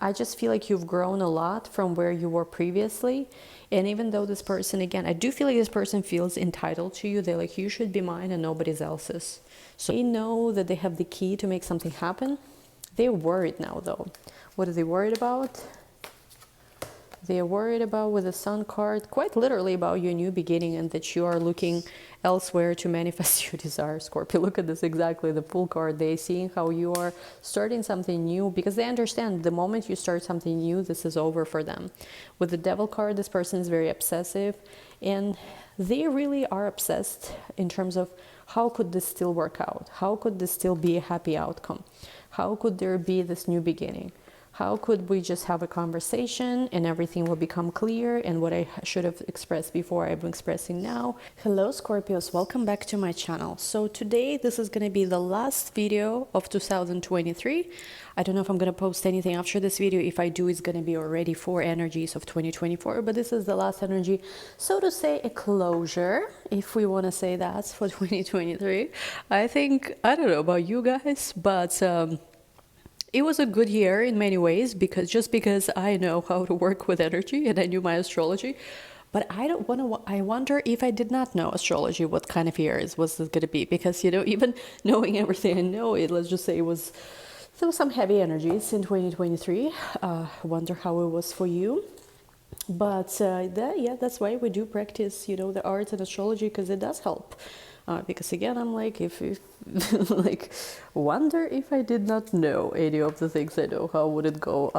I just feel like you've grown a lot from where you were previously. And even though this person, again, I do feel like this person feels entitled to you. They're like, you should be mine and nobody's else's. So they know that they have the key to make something happen. They're worried now, though. What are they worried about? They're worried about, with the Sun card, quite literally about your new beginning, and that you are looking elsewhere to manifest your desire, Scorpio. Look at this, exactly, the Fool card. They're seeing how you are starting something new, because they understand the moment you start something new, this is over for them. With the Devil card, this person is very obsessive, and they really are obsessed in terms of how could this still work out? How could this still be a happy outcome? How could there be this new beginning? How could we just have a conversation and everything will become clear, and what I should have expressed before I'm expressing now. Hello Scorpios, welcome back to my channel. So today this is going to be the last video of 2023. I don't know if I'm going to post anything after this video. If I do, it's going to be already for energies of 2024, but this is the last energy, so to say, a closure, if we want to say that, for 2023. I think, I don't know about you guys, but it was a good year in many ways, because I know how to work with energy and I knew my astrology. But I wonder if I did not know astrology, what kind of year was this going to be? Because, you know, even knowing everything I know, let's just say there was some heavy energies in 2023. Wonder how it was for you. But yeah, that's why we do practice, you know, the arts and astrology, because it does help. Because again, I'm like, if like, wonder if I did not know any of the things I know, how would it go?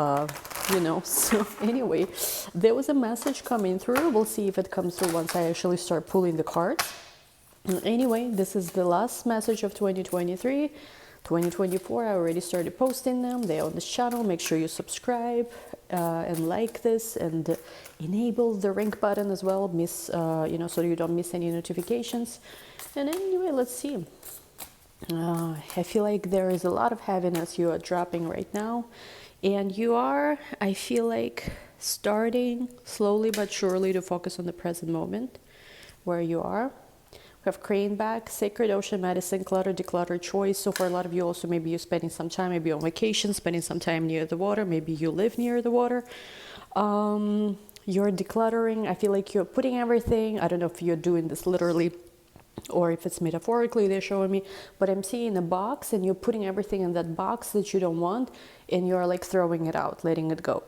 You know. So anyway, there was a message coming through. We'll see if it comes through once I actually start pulling the cards. Anyway, this is the last message of 2023. 2024, I already started posting them. They're on this channel. Make sure you subscribe and like this, and enable the ring button as well, you know, so you don't miss any notifications. And anyway, let's see. I feel like there is a lot of heaviness you are dropping right now, and you are, I feel like, starting slowly but surely to focus on the present moment where you are. We have crane back, sacred ocean, medicine, clutter, declutter, choice. So for a lot of you also, maybe you're spending some time, maybe on vacation, spending some time near the water, maybe you live near the water. You're decluttering. I feel like you're putting everything, I don't know if you're doing this literally or if it's metaphorically, they're showing me, but I'm seeing a box and you're putting everything in that box that you don't want, and you're like throwing it out, letting it go.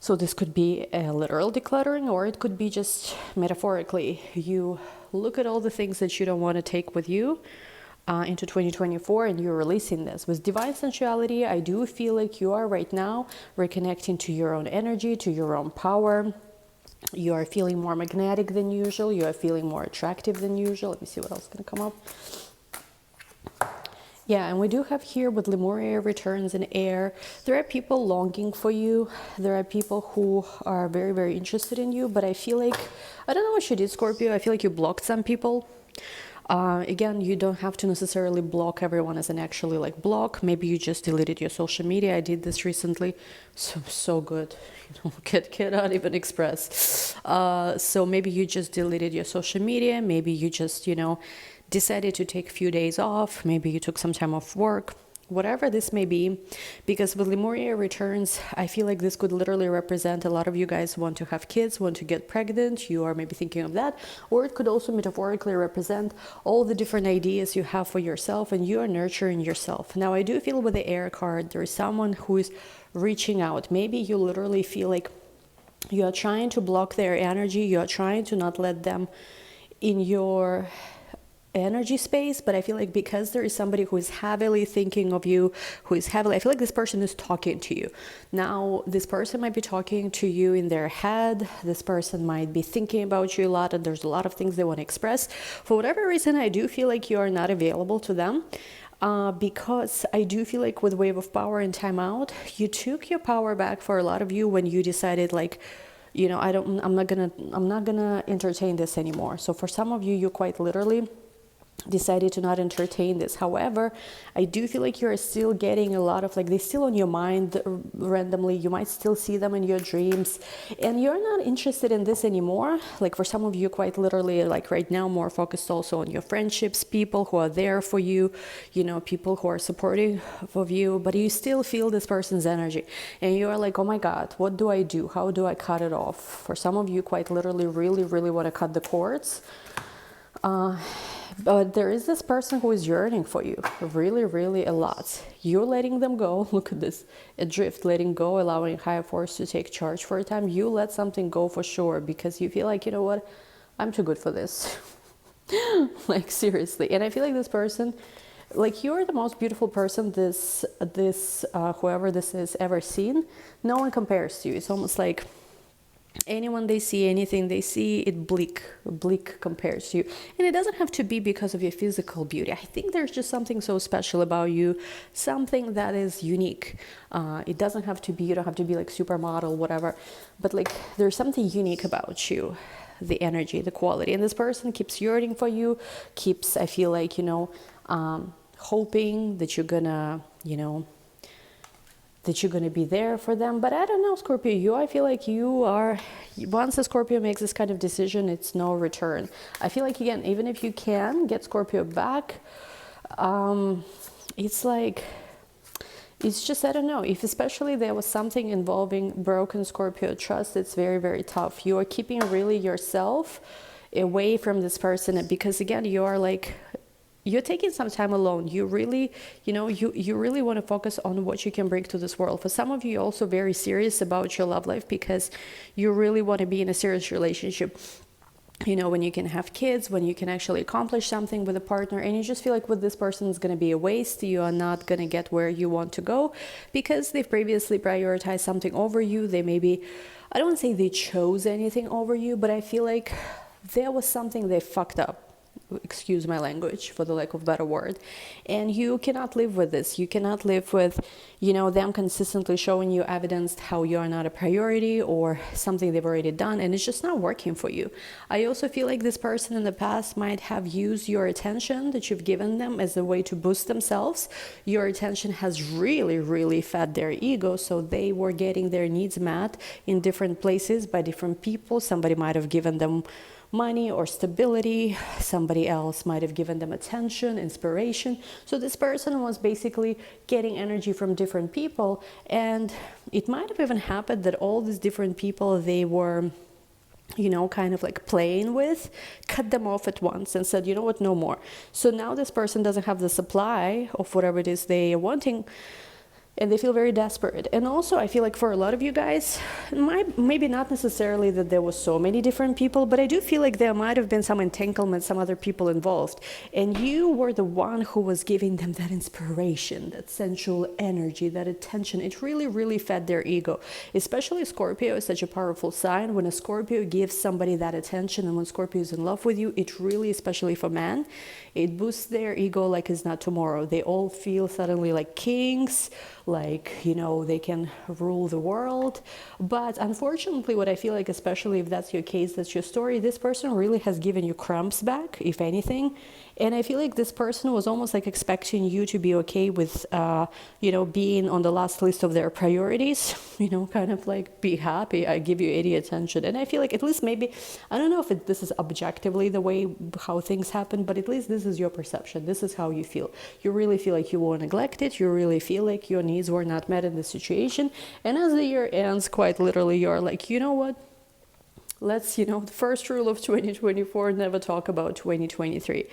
So this could be a literal decluttering, or it could be just metaphorically. You look at all the things that you don't want to take with you into 2024, and you're releasing this. With divine sensuality, I do feel like you are right now reconnecting to your own energy, to your own power. You are feeling more magnetic than usual. You are feeling more attractive than usual. Let me see what else is going to come up. Yeah, and we do have here with Lemuria returns in air. There are people longing for you. There are people who are very, very interested in you. But I feel like, I don't know what you did, Scorpio. I feel like you blocked some people. Again, you don't have to necessarily block everyone as an actually like block. Maybe you just deleted your social media. I did this recently. So good. You know, cannot even express. So maybe you just deleted your social media. Maybe you just, you know, decided to take a few days off. Maybe you took some time off work. Whatever this may be, because with Lemuria returns, I feel like this could literally represent a lot of you guys want to have kids, want to get pregnant. You are maybe thinking of that, or it could also metaphorically represent all the different ideas you have for yourself, and you are nurturing yourself. Now, I do feel with the air card, there is someone who is reaching out. Maybe you literally feel like you are trying to block their energy. You are trying to not let them in your energy space, but I feel like because there is somebody who is heavily thinking of you, who is heavily, I feel like this person is talking to you. Now, this person might be talking to you in their head. This person might be thinking about you a lot, and there's a lot of things they want to express. For whatever reason, I do feel like you are not available to them. Because I do feel like with Wave of Power and Time Out, you took your power back for a lot of you when you decided, like, you know, I'm not gonna entertain this anymore. So for some of you, you quite literally decided to not entertain this. However, I do feel like you're still getting a lot of, like, they're still on your mind randomly. You might still see them in your dreams, and you're not interested in this anymore. Like, for some of you, quite literally, like right now, more focused also on your friendships, people who are there for you, you know, people who are supportive of you, but you still feel this person's energy, and you're like, oh my God, what do I do? How do I cut it off? For some of you, quite literally, really want to cut the cords. But there is this person who is yearning for you, really a lot. You're letting them go. Look at this. Adrift, letting go, allowing higher force to take charge for a time. You let something go for sure because you feel like, you know what, I'm too good for this. Like, seriously. And I feel like this person, like, you're the most beautiful person this whoever this is ever seen. No one compares to you. It's almost like anyone they see, anything they see, it bleak compares to you. And it doesn't have to be because of your physical beauty. I think there's just something so special about you, something that is unique. It doesn't have to be, you don't have to be like supermodel, whatever, but like there's something unique about you, the energy, the quality. And this person keeps yearning for you, keeps, I feel like, you know, hoping that you're gonna, you know, that you're going to be there for them. But I don't know, Scorpio, I feel like you are, once a Scorpio makes this kind of decision, it's no return. I feel like, again, even if you can get Scorpio back, it's like, it's just, I don't know, if especially there was something involving broken Scorpio trust, it's very tough. You are keeping really yourself away from this person because, again, you are like, you're taking some time alone. You really, you know, you really want to focus on what you can bring to this world. For some of you, you're also very serious about your love life because you really want to be in a serious relationship. You know, when you can have kids, when you can actually accomplish something with a partner, and you just feel like with this person is going to be a waste. You are not going to get where you want to go because they've previously prioritized something over you. They maybe, I don't want to say they chose anything over you, but I feel like there was something they fucked up. Excuse my language, for the lack of a better word. And you cannot live with this. You cannot live with, you know, them consistently showing you evidence how you are not a priority or something they've already done, and it's just not working for you. I also feel like this person in the past might have used your attention that you've given them as a way to boost themselves. Your attention has really fed their ego, so they were getting their needs met in different places by different people. Somebody might have given them money or stability, somebody else might have given them attention, inspiration. So this person was basically getting energy from different people, and it might have even happened that all these different people they were, you know, kind of like playing with, cut them off at once and said, you know what, no more. So now this person doesn't have the supply of whatever it is they are wanting, and they feel very desperate. And also, I feel like for a lot of you guys, maybe not necessarily that there was so many different people, but I do feel like there might have been some entanglement, some other people involved. And you were the one who was giving them that inspiration, that sensual energy, that attention. It really fed their ego. Especially Scorpio is such a powerful sign. When a Scorpio gives somebody that attention, and when Scorpio is in love with you, it really, especially for men, it boosts their ego like it's not tomorrow. They all feel suddenly like kings, like, you know, they can rule the world. But unfortunately, what I feel like, especially if that's your case, that's your story, this person really has given you crumbs back, if anything. And I feel like this person was almost like expecting you to be okay with, you know, being on the last list of their priorities, you know, kind of like, be happy, I give you any attention. And I feel like at least maybe, I don't know if this is objectively the way how things happen, but at least this is your perception. This is how you feel. You really feel like you were neglected. You really feel like your needs were not met in the situation. And as the year ends, quite literally, you're like, you know what? Let's, you know, the first rule of 2024, never talk about 2023.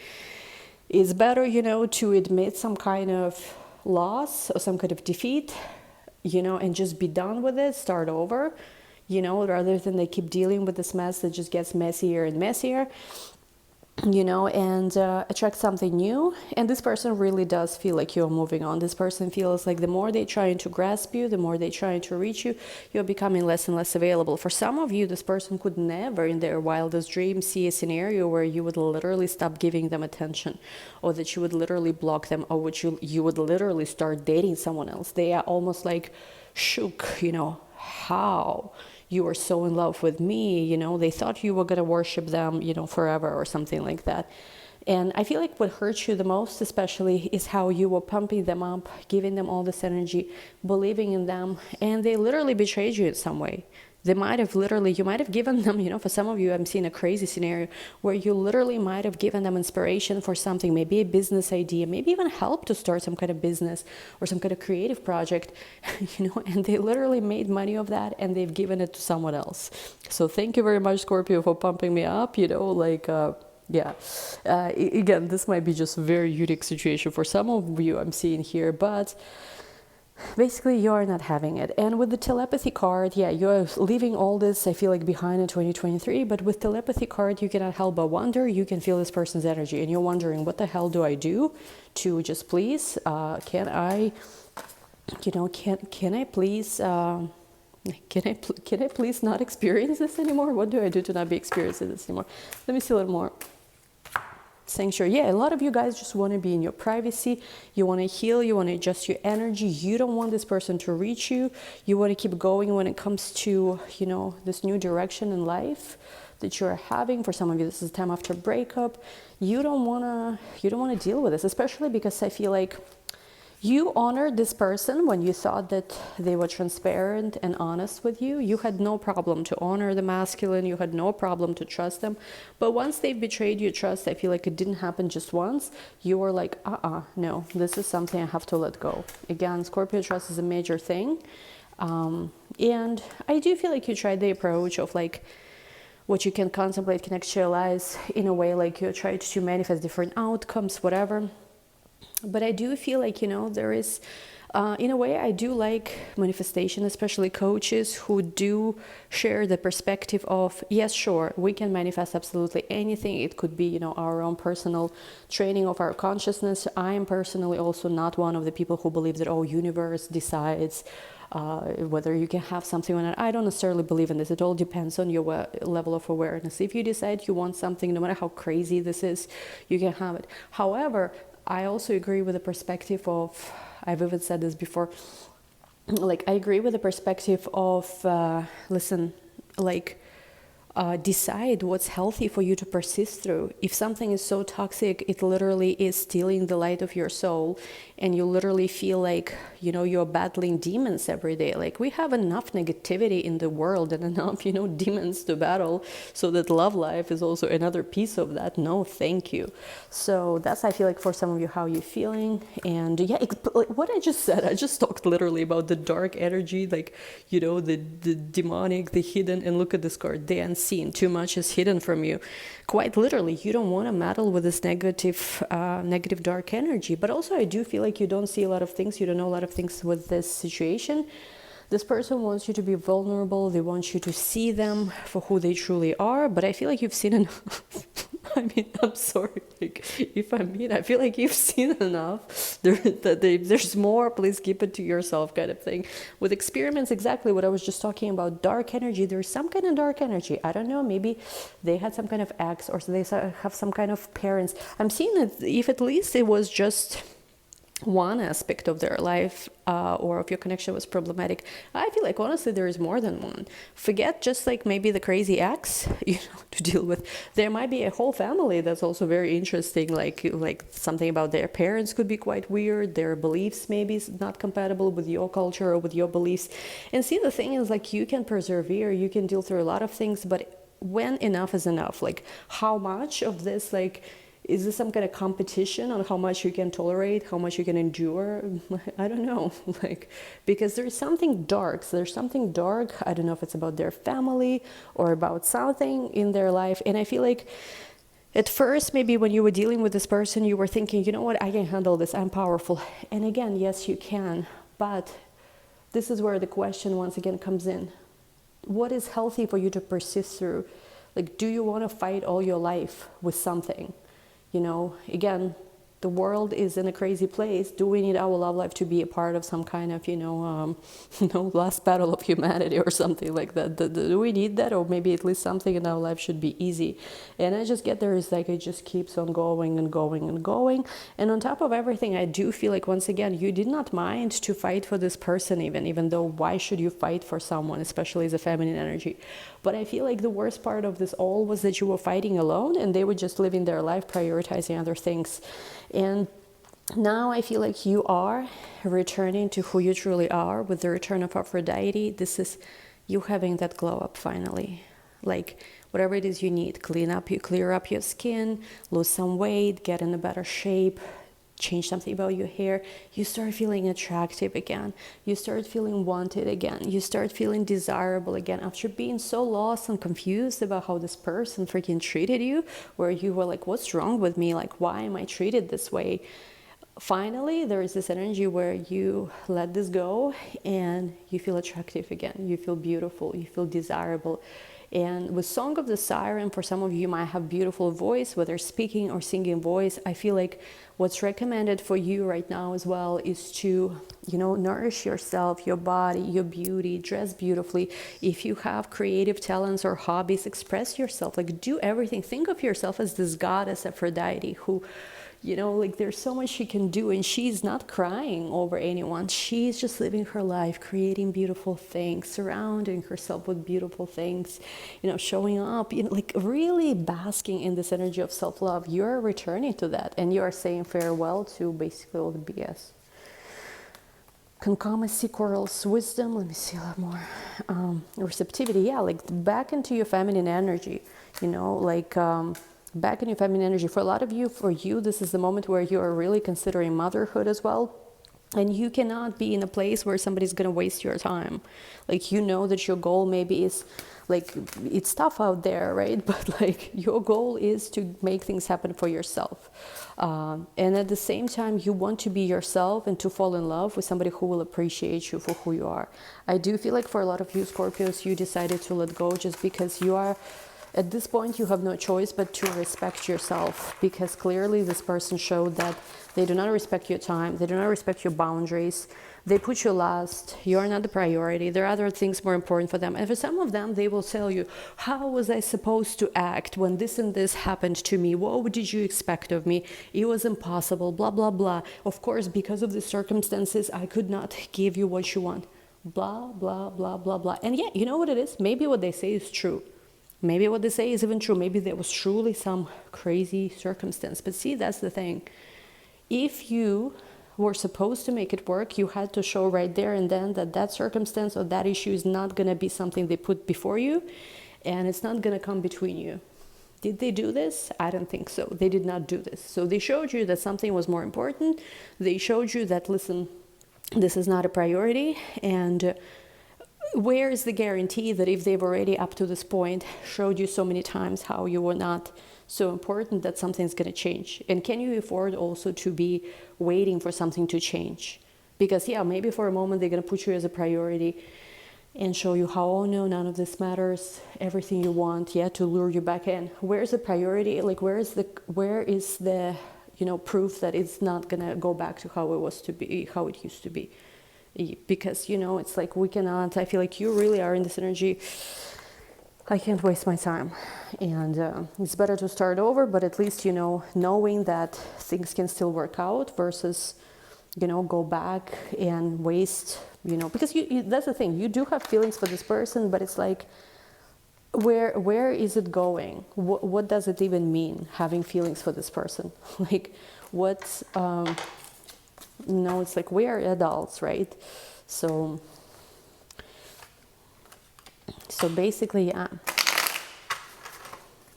It's better, you know, to admit some kind of loss or some kind of defeat, you know, and just be done with it, start over, you know, rather than they keep dealing with this mess that just gets messier and messier, you know, and attract something new. And this person really does feel like you're moving on. This person feels like the more they're trying to grasp you, the more they're trying to reach you, you're becoming less and less available. For some of you, this person could never in their wildest dreams see a scenario where you would literally stop giving them attention, or that you would literally block them, or which you would literally start dating someone else. They are almost like shook, you know, how? You were so in love with me, you know, they thought you were going to worship them, you know, forever or something like that. And I feel like what hurts you the most, especially, is how you were pumping them up, giving them all this energy, believing in them, and they literally betrayed you in some way. They might have literally, you might have given them, for some of you, I'm seeing a crazy scenario where you literally might have given them inspiration for something, maybe a business idea, maybe even help to start some kind of business or some kind of creative project, and they literally made money of that and they've given it to someone else. So thank you very much, Scorpio, for pumping me up, yeah. Again, this might be just a very unique situation for some of you I'm seeing here, but basically you're not having it. And with the telepathy card, yeah, you're leaving all this, I feel like, behind in 2023, but with telepathy card, you cannot help but wonder, you can feel this person's energy, and you're wondering, what the hell do I do to just please, can I please not experience this anymore? What do I do to not be experiencing this anymore? Let me see a little more. Sanctuary. Yeah, a lot of you guys just want to be in your privacy. You want to heal. You want to adjust your energy. You don't want this person to reach you. You want to keep going when it comes to, this new direction in life that you're having. For some of you, this is time after breakup. You don't want to deal with this, especially because I feel like you honored this person when you thought that they were transparent and honest with you. You had no problem to honor the masculine. You had no problem to trust them. But once they've betrayed your trust, I feel like it didn't happen just once. You were like, no, this is something I have to let go. Again, Scorpio trust is a major thing. And I do feel like you tried the approach of like, what you can contemplate, contextualize in a way, like you tried to manifest different outcomes, whatever. But I do feel like, there is, in a way, I do like manifestation, especially coaches who do share the perspective of, yes, sure, we can manifest absolutely anything. It could be, our own personal training of our consciousness. I am personally also not one of the people who believe that, universe decides whether you can have something or not. I don't necessarily believe in this. It all depends on your level of awareness. If you decide you want something, no matter how crazy this is, you can have it. However, I also agree with the perspective of, I've even said this before, like I agree with the perspective of, decide what's healthy for you to persist through. If something is so toxic, it literally is stealing the light of your soul, and you literally feel like, you're battling demons every day. Like we have enough negativity in the world and enough, demons to battle, so that love life is also another piece of that. No, thank you. So that's, I feel like, for some of you, how you're feeling. And yeah, like what I just said, I just talked literally about the dark energy, like, the demonic, the hidden, and look at this card, the unseen. Too much is hidden from you. Quite literally, you don't want to meddle with this negative dark energy. But also, I do feel like you don't see a lot of things, you don't know a lot of things with this situation. This person wants you to be vulnerable. They want you to see them for who they truly are. But I feel like you've seen enough. I'm sorry. I feel like you've seen enough. There's more. Please keep it to yourself, kind of thing. With experiments, exactly what I was just talking about. Dark energy. There's some kind of dark energy. I don't know. Maybe they had some kind of ex, or they have some kind of parents. I'm seeing that if at least it was just one aspect of their life or if your connection was problematic, I feel like honestly there is more than one. Forget just like maybe the crazy ex to deal with. There might be a whole family that's also very interesting, like something about their parents could be quite weird, their beliefs maybe is not compatible with your culture or with your beliefs. And see, the thing is, like, you can persevere, you can deal through a lot of things, but when enough is enough, like how much of this, like, is this some kind of competition on how much you can tolerate, how much you can endure? I don't know, because there's something dark. So there's something dark. I don't know if it's about their family or about something in their life. And I feel like at first, maybe when you were dealing with this person, you were thinking, you know what, I can handle this. I'm powerful. And again, yes, you can. But this is where the question once again comes in. What is healthy for you to persist through? Like, do you want to fight all your life with something? Again, the world is in a crazy place. Do we need our love life to be a part of some kind of, last battle of humanity or something like that? Do we need that? Or maybe at least something in our life should be easy. And I just get there is like, it just keeps on going and going and going. And on top of everything, I do feel like, once again, you did not mind to fight for this person even though why should you fight for someone, especially as a feminine energy? But I feel like the worst part of this all was that you were fighting alone and they were just living their life, prioritizing other things. And now I feel like you are returning to who you truly are with the return of Aphrodite. This is you having that glow up finally. Like whatever it is you need, clear up your skin, lose some weight, get in a better shape, change something about your hair. You start feeling attractive again. You start feeling wanted again. You start feeling desirable again after being so lost and confused about how this person freaking treated you, where you were like, what's wrong with me? Like, why am I treated this way? Finally, there is this energy where you let this go and you feel attractive again. You feel beautiful. You feel desirable. And with Song of the Siren, for some of you might have beautiful voice, whether speaking or singing voice. I feel like what's recommended for you right now as well is to, nourish yourself, your body, your beauty, dress beautifully. If you have creative talents or hobbies, express yourself, like do everything. Think of yourself as this goddess Aphrodite who, there's so much she can do, and she's not crying over anyone. She's just living her life, creating beautiful things, surrounding herself with beautiful things, showing up, really basking in this energy of self-love. You're returning to that, and you are saying farewell to basically all the BS. Concomacy, quarrels, wisdom. Let me see a lot more. Receptivity, yeah, like back into your feminine energy, back in your feminine energy. For a lot of you, this is the moment where you are really considering motherhood as well. And you cannot be in a place where somebody's going to waste your time. Like, that your goal maybe is, like, it's tough out there, right? But, like, your goal is to make things happen for yourself. And at the same time, you want to be yourself and to fall in love with somebody who will appreciate you for who you are. I do feel like for a lot of you Scorpios, you decided to let go just because you are... At this point, you have no choice but to respect yourself, because clearly this person showed that they do not respect your time, they do not respect your boundaries, they put you last, you are not the priority, there are other things more important for them. And for some of them, they will tell you, how was I supposed to act when this and this happened to me? What did you expect of me? It was impossible, blah, blah, blah. Of course, because of the circumstances, I could not give you what you want. Blah, blah, blah, blah, blah. And yeah, you know what it is? Maybe what they say is true. Maybe what they say is even true. Maybe there was truly some crazy circumstance. But see, that's the thing. If you were supposed to make it work, you had to show right there and then that circumstance or that issue is not going to be something they put before you, and it's not going to come between you. Did they do this? I don't think so. They did not do this. So they showed you that something was more important. They showed you that, listen, this is not a priority, and where is the guarantee that if they've already up to this point showed you so many times how you were not so important, that something's going to change? And can you afford also to be waiting for something to change? Because yeah, maybe for a moment they're going to put you as a priority and show you how, oh no, none of this matters, everything you want, yeah, to lure you back in. Where's the priority? Like, where is the proof that it's not going to go back to how it used to be? Because, it's like we cannot, I feel like you really are in this energy, I can't waste my time. And it's better to start over, but at least, knowing that things can still work out versus, go back and waste, because that's the thing, you do have feelings for this person, but it's like, where is it going? What does it even mean, having feelings for this person? Like, what's... it's like we are adults, right? So basically, yeah.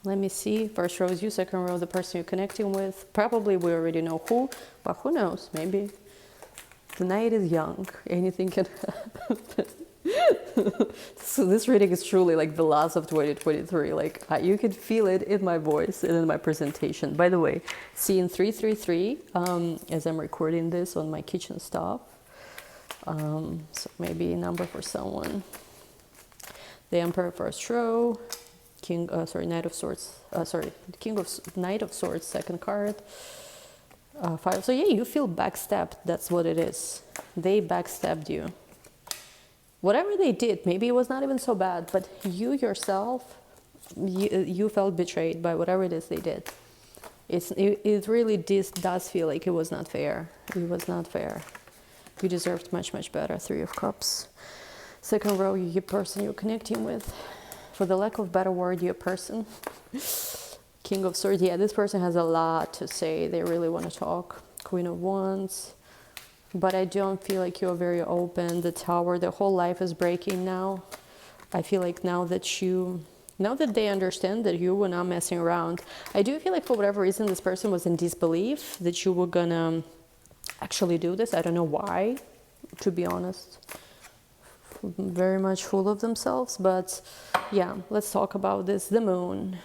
Let me see. First row is you, second row the person you're connecting with. Probably we already know who, but who knows? Maybe the night is young. Anything can happen. So this reading is truly like the last of 2023. Like you can feel it in my voice and in my presentation. By the way, scene 333, as I'm recording this on my kitchen stove. So maybe a number for someone. The Emperor first row, Knight of Swords, Knight of Swords second card, 5. So yeah, you feel backstabbed. That's what it is. They backstabbed you. Whatever they did, maybe it was not even so bad, but you yourself, you felt betrayed by whatever it is they did. It really does feel like it was not fair. It was not fair. You deserved much, much better. 3 of Cups. Second row, your person you're connecting with. For the lack of better word, your person. King of Swords. Yeah, this person has a lot to say. They really want to talk. Queen of Wands. But I don't feel like you're very open. The Tower, the whole life is breaking now. I feel like now that they understand that you were not messing around, I do feel like for whatever reason this person was in disbelief that you were gonna actually do this. I don't know why, to be honest. Very much full of themselves, but yeah, let's talk about this. The moon.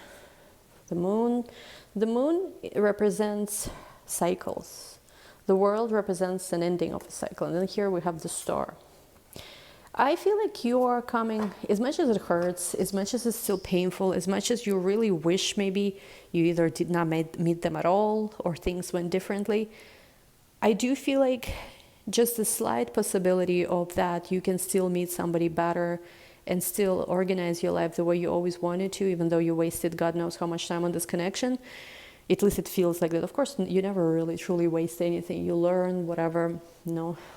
The moon represents cycles. The world represents an ending of a cycle. And then here we have the star. I feel like you are coming, as much as it hurts, as much as it's still painful, as much as you really wish maybe you either did not meet them at all or things went differently. I do feel like just a slight possibility of that you can still meet somebody better and still organize your life the way you always wanted to, even though you wasted God knows how much time on this connection. At least it feels like that. Of course, you never really truly waste anything. You learn whatever,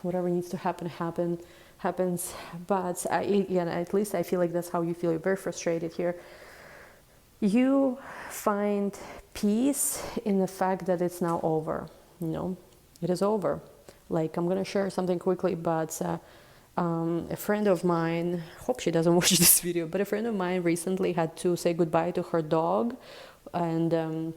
whatever needs to happens. But at least I feel like that's how you feel. You're very frustrated here. You find peace in the fact that it's now over. It is over. Like, I'm gonna share something quickly, but a friend of mine, hope she doesn't watch this video, but a friend of mine recently had to say goodbye to her dog, and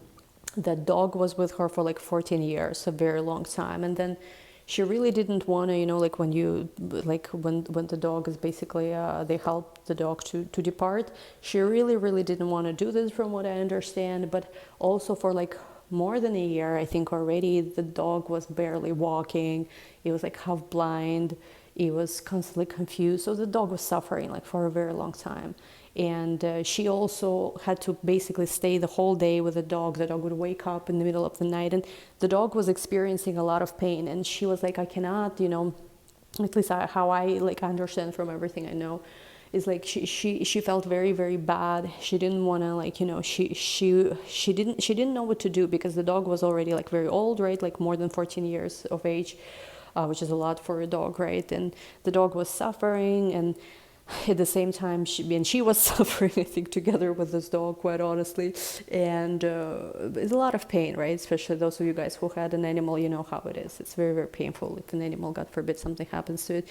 that dog was with her for like 14 years, a very long time. And then she really didn't want to, like when the dog is basically, they help the dog to depart. She really didn't want to do this, from what I understand. But also for like more than a year, I think already, the dog was barely walking. It was like half blind. It was constantly confused. So the dog was suffering like for a very long time. And she also had to basically stay the whole day with the dog. The dog would wake up in the middle of the night, and the dog was experiencing a lot of pain. And she was like, I cannot, at least how I like understand from everything I know, is like she felt very bad. She didn't want to she didn't know what to do, because the dog was already like very old, right? Like more than 14 years of age, which is a lot for a dog, right? And the dog was suffering, and at the same time she was suffering, I think, together with this dog, quite honestly. And it's a lot of pain, right? Especially those of you guys who had an animal, you know how it is. It's very painful if an animal, God forbid, something happens to it.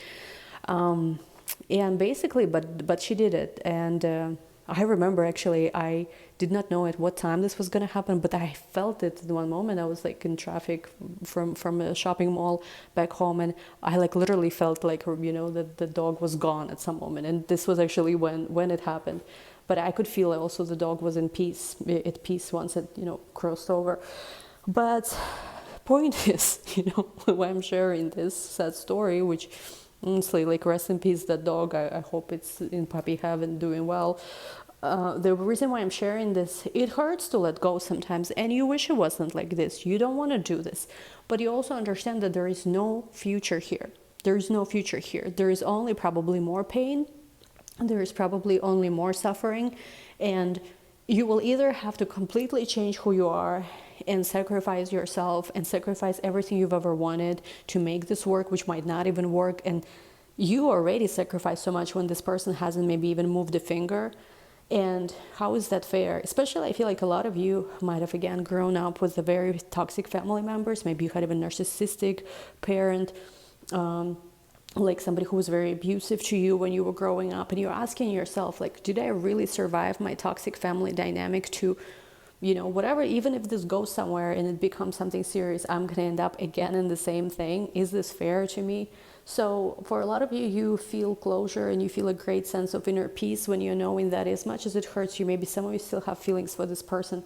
And basically, but she did it. And I remember, actually, I did not know at what time this was going to happen, but I felt it in one moment. I was like in traffic from a shopping mall back home, and I like literally felt like, that the dog was gone at some moment. And this was actually when it happened. But I could feel also the dog was at peace once it, crossed over. But point is, why I'm sharing this sad story, which honestly, like, rest in peace, that dog. I hope it's in puppy heaven, doing well. The reason why I'm sharing this, it hurts to let go sometimes, and you wish it wasn't like this. You don't want to do this, but you also understand that there is no future here. There is no future here. There is only probably more pain, and there is probably only more suffering, and you will either have to completely change who you are and sacrifice yourself and sacrifice everything you've ever wanted to make this work, which might not even work. And you already sacrificed so much when this person hasn't maybe even moved a finger. And how is that fair? Especially, I feel like a lot of you might have, again, grown up with a very toxic family members. Maybe you had even a narcissistic parent, like somebody who was very abusive to you when you were growing up, and you're asking yourself, like, did I really survive my toxic family dynamic to, whatever, even if this goes somewhere and it becomes something serious, I'm gonna end up again in the same thing. Is this fair to me? So for a lot of you, you feel closure and you feel a great sense of inner peace when you're knowing that as much as it hurts you, maybe some of you still have feelings for this person,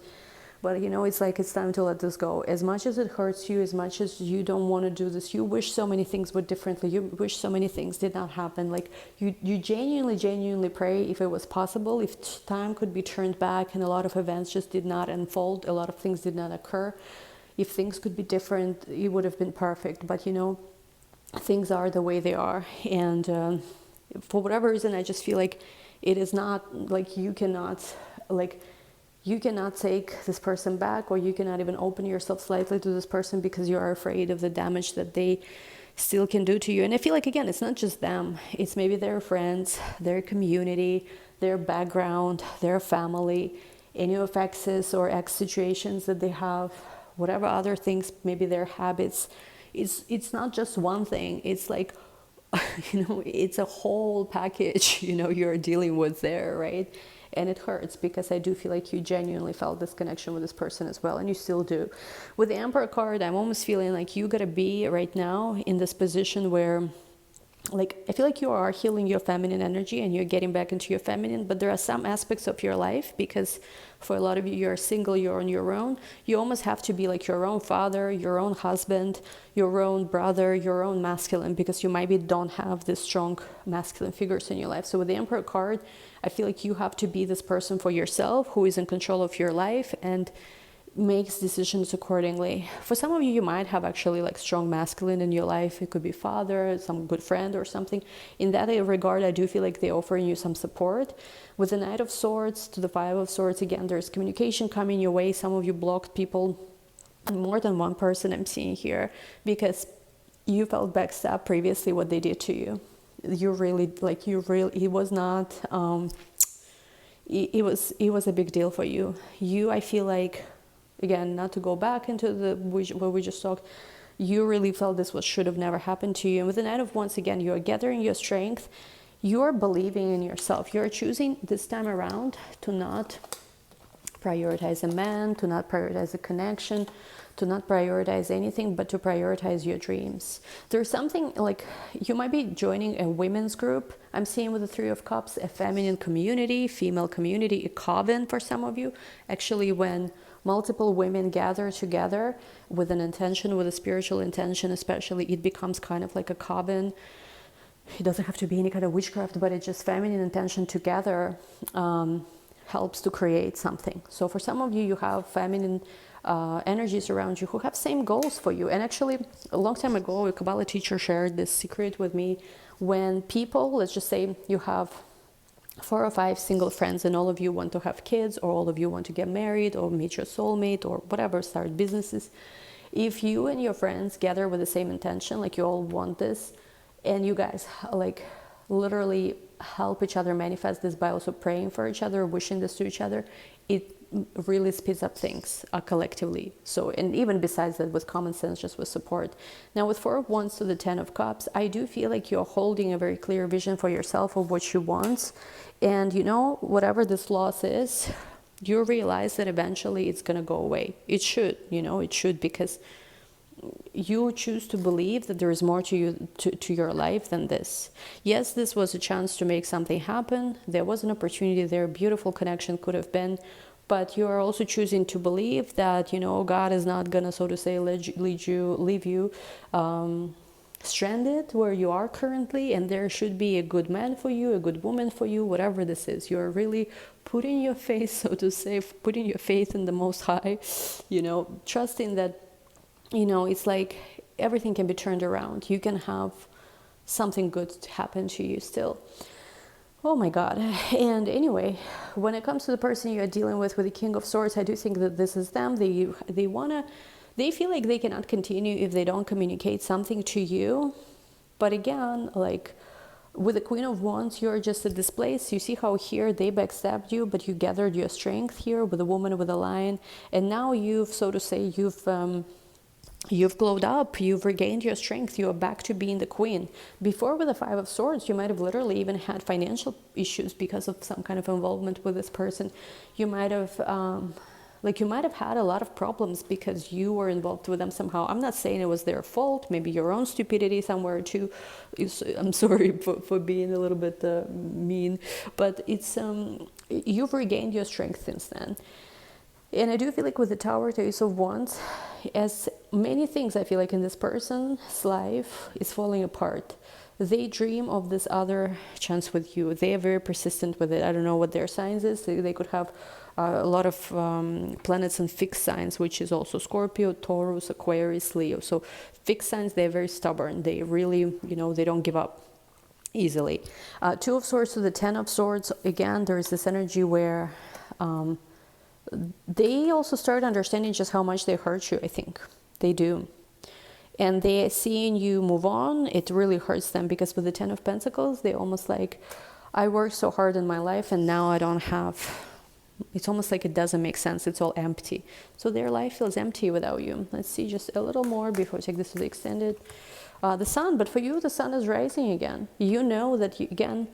but it's like, it's time to let this go. As much as it hurts you, as much as you don't want to do this, you wish so many things were differently. You wish so many things did not happen. Like, you genuinely pray, if it was possible, if time could be turned back and a lot of events just did not unfold, a lot of things did not occur, if things could be different, it would have been perfect. But things are the way they are, and for whatever reason, I just feel like it is not like you cannot take this person back, or you cannot even open yourself slightly to this person because you are afraid of the damage that they still can do to you. And I feel like, again, it's not just them, it's maybe their friends, their community, their background, their family, any of exes or ex situations that they have, whatever other things, maybe their habits. It's not just one thing. It's like, it's a whole package, you're dealing with there, right? And it hurts, because I do feel like you genuinely felt this connection with this person as well, and you still do. With the Emperor card, I'm almost feeling like you gotta be right now in this position where, like, I feel like you are healing your feminine energy and you're getting back into your feminine, but there are some aspects of your life, because for a lot of you, you're single, you're on your own. You almost have to be like your own father, your own husband, your own brother, your own masculine, because you maybe don't have this strong masculine figures in your life. So with the Emperor card, I feel like you have to be this person for yourself who is in control of your life and makes decisions accordingly. For some of you, you might have actually like strong masculine in your life. It could be father, some good friend or something. In that regard, I do feel like they're offering you some support. With the Knight of Swords to the Five of Swords, again, there's communication coming your way. Some of you blocked people, more than one person I'm seeing here, because you felt backstabbed previously what they did to you. It was not, it was a big deal for you. I feel like, again, not to go back into what we just talked, you really felt this should have never happened to you. And with the Knight of Wands, again, you're gathering your strength, you're believing in yourself. You're choosing this time around to not prioritize a man, to not prioritize a connection, to not prioritize anything, but to prioritize your dreams. There's something like you might be joining a women's group. I'm seeing with the Three of Cups, a feminine community, female community, a coven for some of you. Actually, when multiple women gather together with an intention, with a spiritual intention especially, it becomes kind of like a coven. It doesn't have to be any kind of witchcraft, but it's just feminine intention together helps to create something. So for some of you, you have feminine energies around you who have same goals for you. And actually, a long time ago, a Kabbalah teacher shared this secret with me. When people, let's just say you have 4 or 5 single friends and all of you want to have kids, or all of you want to get married or meet your soulmate or whatever, start businesses. If you and your friends gather with the same intention, like you all want this, and you guys like literally help each other manifest this by also praying for each other, wishing this to each other, it really speeds up things collectively. So, and even besides that, with common sense, just with support. Now with 4 of Wands to the 10 of Cups, I do feel like you're holding a very clear vision for yourself of what you want. And whatever this loss is, you realize that eventually it's going to go away. It should, it should, because you choose to believe that there is more to you, to your life than this. Yes, this was a chance to make something happen. There was an opportunity there, a beautiful connection could have been, but you are also choosing to believe that, God is not gonna, so to say, leave you stranded where you are currently, and there should be a good man for you, a good woman for you, whatever this is. You're really putting your faith, so to say, putting your faith in the Most High, trusting that it's like everything can be turned around. You can have something good happen to you still. Oh my God. And anyway, when it comes to the person you are dealing with the King of Swords, I do think that this is them. They feel like they cannot continue if they don't communicate something to you. But again, like with the Queen of Wands, you're just at this place. You see how here they backstabbed you, but you gathered your strength here with a woman, with a lion. And now you've, so to say, you've glowed up, you've regained your strength, you're back to being the queen. Before with the 5 of Swords, you might have literally even had financial issues because of some kind of involvement with this person. You might have had a lot of problems because you were involved with them somehow. I'm not saying it was their fault, maybe your own stupidity somewhere too. I'm sorry for being a little bit mean, but it's you've regained your strength since then. And I do feel like with the Tower, the Ace of Wands, as many things I feel like in this person's life is falling apart. they dream of this other chance with you. They are very persistent with it. I don't know what their signs is. They could have a lot of planets in fixed signs, which is also Scorpio, Taurus, Aquarius, Leo. So fixed signs, they're very stubborn. They really, they don't give up easily. Two of Swords to the Ten of Swords. Again, there is this energy where they also start understanding just how much they hurt you. I think they do. And they seeing you move on, it really hurts them, because with the Ten of Pentacles, they almost like, I worked so hard in my life and now I don't have, it's almost like it doesn't make sense. It's all empty. So their life feels empty without you. Let's see just a little more before I take this to the extended. The sun, but for you, the sun is rising again. You know that again,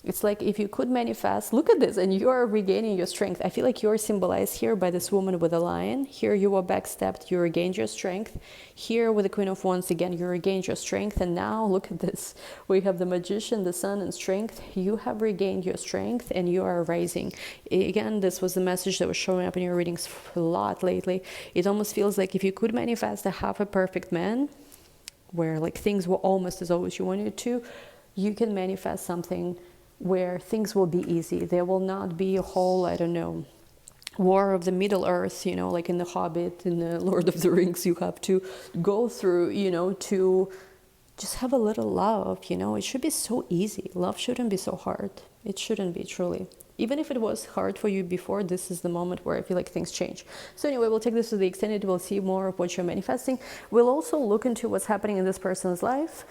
it's like if you could manifest, look at this, and you are regaining your strength. I feel like you're symbolized here by this woman with a lion. Here you were backstepped, you regained your strength. Here with the Queen of Wands, again, you regained your strength. And now look at this. We have the Magician, the Sun, and strength. You have regained your strength and you are rising. Again, this was the message that was showing up in your readings a lot lately. It almost feels like if you could manifest a half a perfect man, where like things were almost as always you wanted to, you can manifest something where things will be easy. There will not be a whole, I don't know, war of the Middle Earth, like in The Hobbit, in the Lord of the Rings, you have to go through, to just have a little love, it should be so easy. Love shouldn't be so hard. It shouldn't be, truly. Even if it was hard for you before, this is the moment where I feel like things change. So anyway, we'll take this to the extended. We'll see more of what you're manifesting. We'll also look into what's happening in this person's life.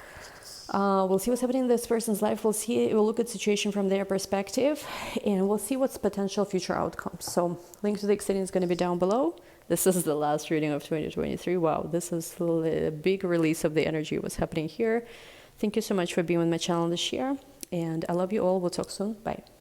We'll see what's happening in this person's life. We'll look at the situation from their perspective, and we'll see what's potential future outcomes. So link to the extended is going to be down below. This is the last reading of 2023. Wow, this is a big release of the energy, what's happening here. Thank you so much for being on my channel this year, and I love you all. We'll talk soon. Bye.